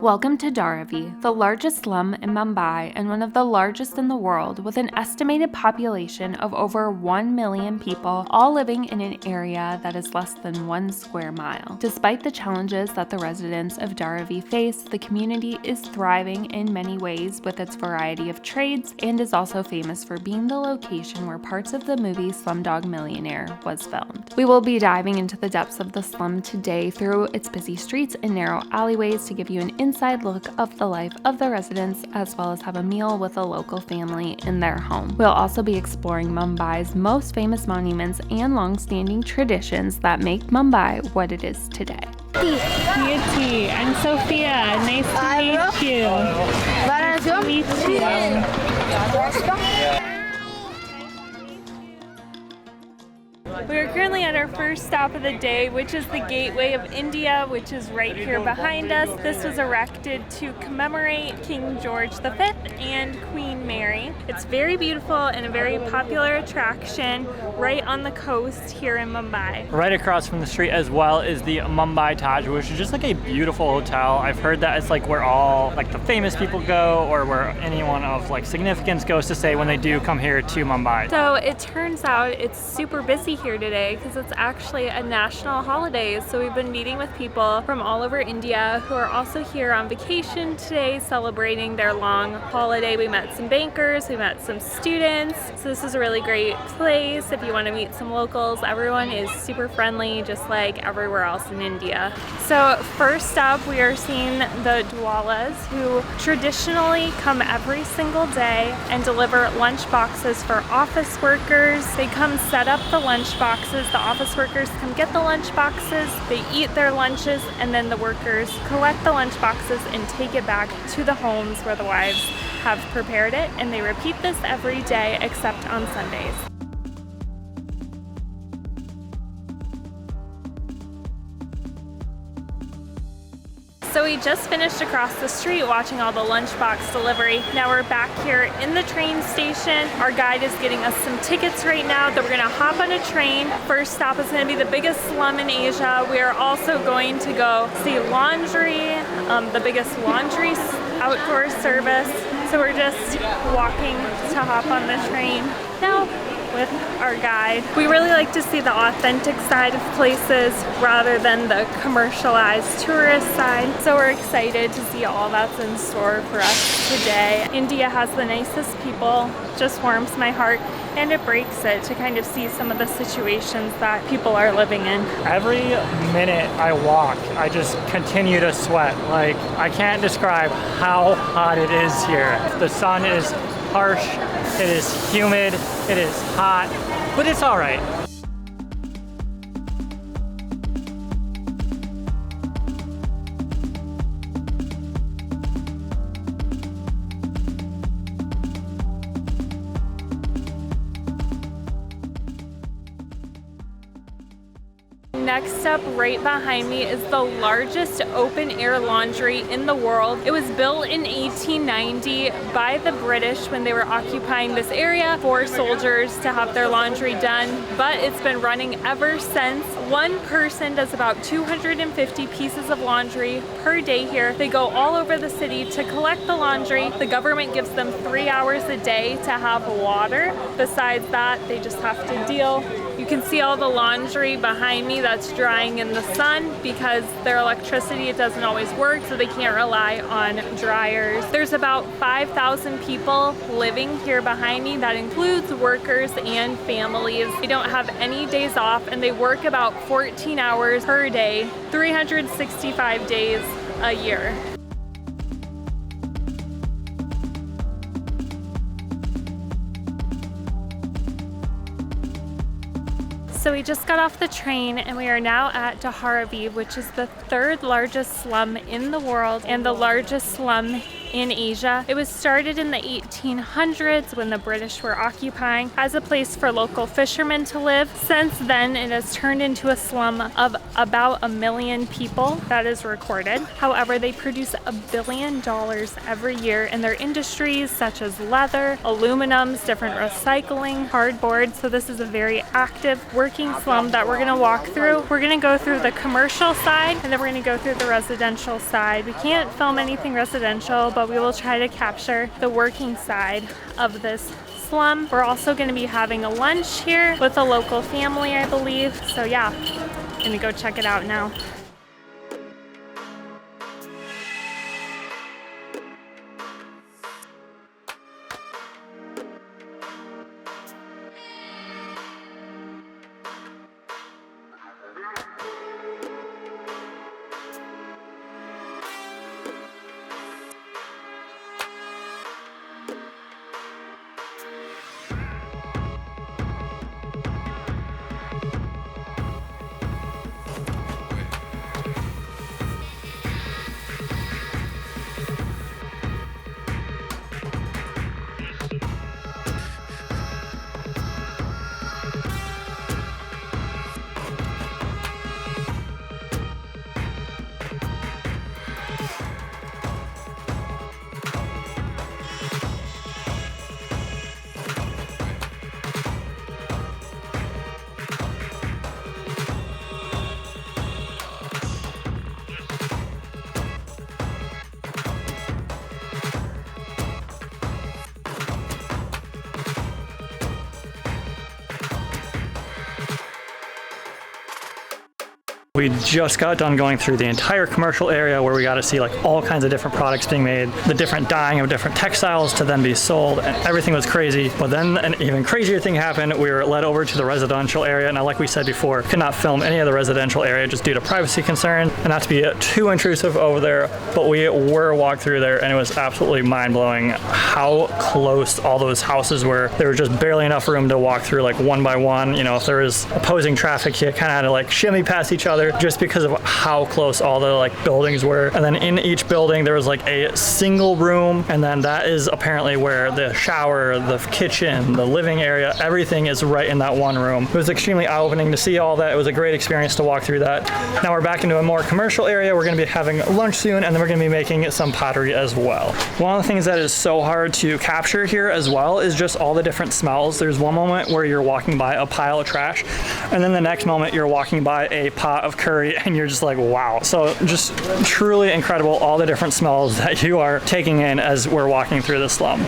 Welcome to Dharavi, the largest slum in Mumbai and one of the largest in the world, with an estimated population of over 1 million people, all living in an area that is less than 1 square mile. Despite the challenges that the residents of Dharavi face, the community is thriving in many ways with its variety of trades and is also famous for being the location where parts of the movie Slumdog Millionaire was filmed. We will be diving into the depths of the slum today through its busy streets and narrow alleyways to give you an inside look of the life of the residents, as well as have a meal with a local family in their home. We'll also be exploring Mumbai's most famous monuments and long-standing traditions that make Mumbai what it is today. Beauty, I'm Sophia. Nice to meet you. Nice to meet you. We are currently at our first stop of the day, which is the Gateway of India, which is right here behind us. This was erected to commemorate King George V and Queen Mary. It's very beautiful and a very popular attraction right on the coast here in Mumbai. Right across from the street as well is the Mumbai Taj, which is just like a beautiful hotel. I've heard that it's like where all like the famous people go, or where anyone of like significance goes to stay when they do come here to Mumbai. So it turns out it's super busy here today because it's actually a national holiday. So we've been meeting with people from all over India who are also here on vacation today, celebrating their long holiday. We met some bankers, we met some students. So this is a really great place if you want to meet some locals. Everyone is super friendly, just like everywhere else in India. So first up, we are seeing the dabbawalas, who traditionally come every single day and deliver lunch boxes for office workers. They come set up the lunch boxes, the office workers come get the lunch boxes, they eat their lunches, and then the workers collect the lunch boxes and take it back to the homes where the wives have prepared it, and they repeat this every day except on Sundays. So we just finished across the street watching all the lunchbox delivery. Now we're back here in the train station. Our guide is getting us some tickets right now that we're gonna hop on a train. First stop is gonna be the biggest slum in Asia. We are also going to go see laundry, the biggest laundry outdoor service. So we're just walking to hop on the train now with our guide. We really like to see the authentic side of places rather than the commercialized tourist side. So we're excited to see all that's in store for us today. India has the nicest people, just warms my heart, and it breaks it to kind of see some of the situations that people are living in. Every minute I walk, I just continue to sweat. Like, I can't describe how hot it is here. The sun is harsh, it is humid, it is hot, but it's all right. Next up, right behind me, is the largest open-air laundry in the world. It was built in 1890 by the British when they were occupying this area for soldiers to have their laundry done, but it's been running ever since. One person does about 250 pieces of laundry per day here. They go all over the city to collect the laundry. The government gives them 3 hours a day to have water. Besides that, they just have to deal. You can see all the laundry behind me that's drying in the sun because their electricity, it doesn't always work, so they can't rely on dryers. There's about 5,000 people living here behind me. That includes workers and families. They don't have any days off, and they work about 14 hours per day, 365 days a year. So we just got off the train and we are now at Dharavi, which is the third largest slum in the world and the largest slum in Asia. It was started in the 1800s when the British were occupying as a place for local fishermen to live. Since then, it has turned into a slum of about 1 million people that is recorded. However, they produce $1 billion every year in their industries such as leather, aluminums, different recycling, cardboard. So this is a very active working slum that we're going to walk through. We're going to go through the commercial side and then we're going to go through the residential side. We can't film anything residential, but we will try to capture the working side of this slum. We're also going to be having a lunch here with a local family, I believe. So yeah, I'm going to go check it out now. We just got done going through the entire commercial area where we got to see like all kinds of different products being made, the different dyeing of different textiles to then be sold, and everything was crazy. But then an even crazier thing happened. We were led over to the residential area. Now, like we said before, could not film any of the residential area just due to privacy concerns and not to be too intrusive over there. But we were walked through there and it was absolutely mind-blowing how close all those houses were. There was just barely enough room to walk through like one by one. You know, if there was opposing traffic, you kind of had to like shimmy past each other just because of how close all the like buildings were. And then in each building there was like a single room, and then that is apparently where the shower, the kitchen, the living area, everything is right in that one room. It was extremely eye-opening to see all that. It was a great experience to walk through that. Now we're back into a more commercial area. We're going to be having lunch soon, and then we're going to be making some pottery as well. One of the things that is so hard to capture here as well is just all the different smells. There's one moment where you're walking by a pile of trash, and then the next moment you're walking by a pot of curry and you're just like, wow. So just truly incredible, all the different smells that you are taking in as we're walking through the slum.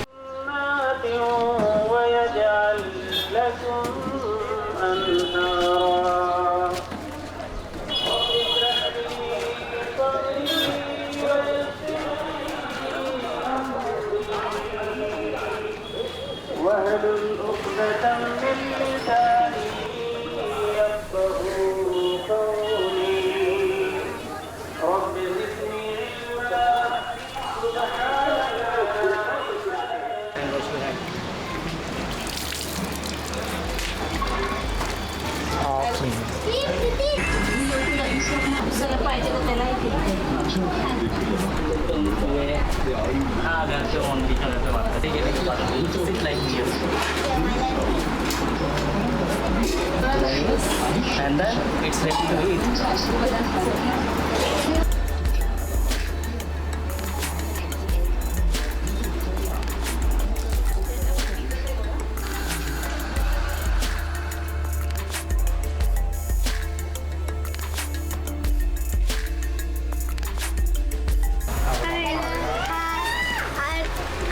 And then it's ready to eat.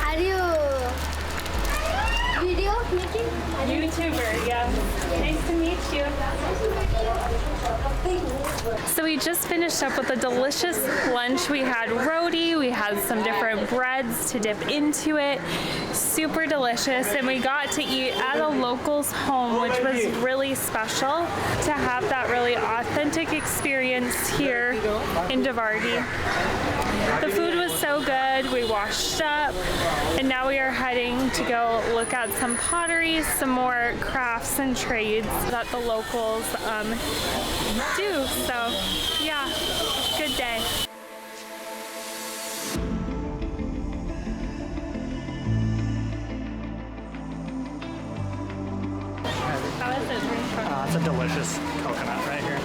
Are you video making? YouTuber, yeah. Nice to meet you. So we just finished up with a delicious lunch. We had roti, we had some different breads to dip into it. Super delicious, and we got to eat at a local's home, which was really special to have that really authentic experience here in Dharavi. The food was so good. We washed up, and now we are heading to go look at some pottery, some more crafts and trades that the locals do. So yeah, good day. That's a delicious coconut right here.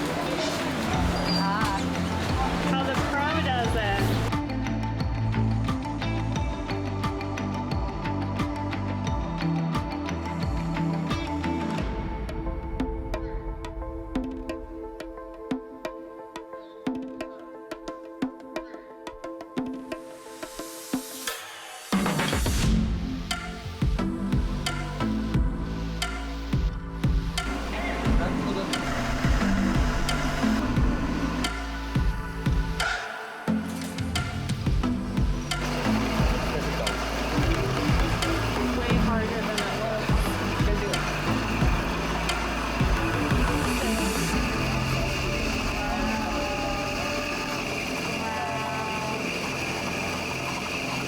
How the pro does it. Way harder than it looks.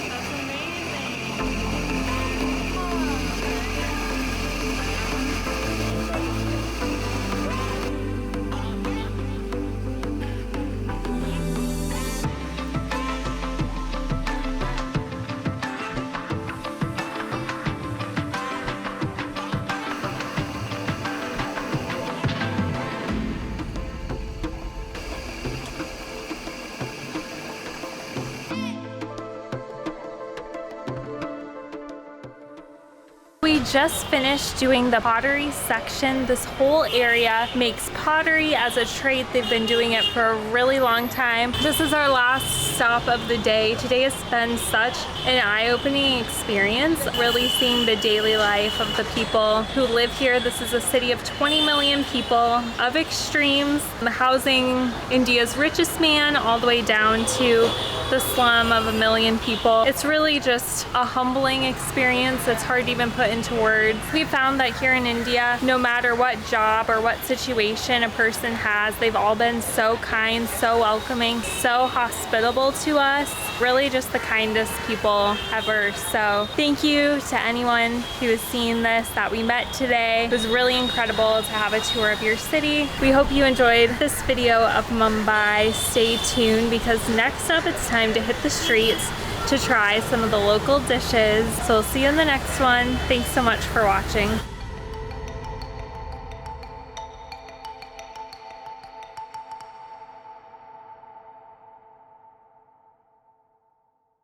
That's amazing. We just finished doing the pottery section. This whole area makes pottery as a trade. They've been doing it for a really long time. This is our last stop of the day. Today has been such an eye-opening experience, really seeing the daily life of the people who live here. This is a city of 20 million people, of extremes, housing India's richest man all the way down to the slum of 1 million people. It's really just a humbling experience. It's hard to even put into words. We found that here in India, no matter what job or what situation a person has, they've all been so kind, so welcoming, so hospitable to us. Really just the kindest people ever. So thank you to anyone who has seen this that we met today. It was really incredible to have a tour of your city. We hope you enjoyed this video of Mumbai. Stay tuned because next up it's time to hit the streets to try some of the local dishes. So we'll see you in the next one. Thanks so much for watching.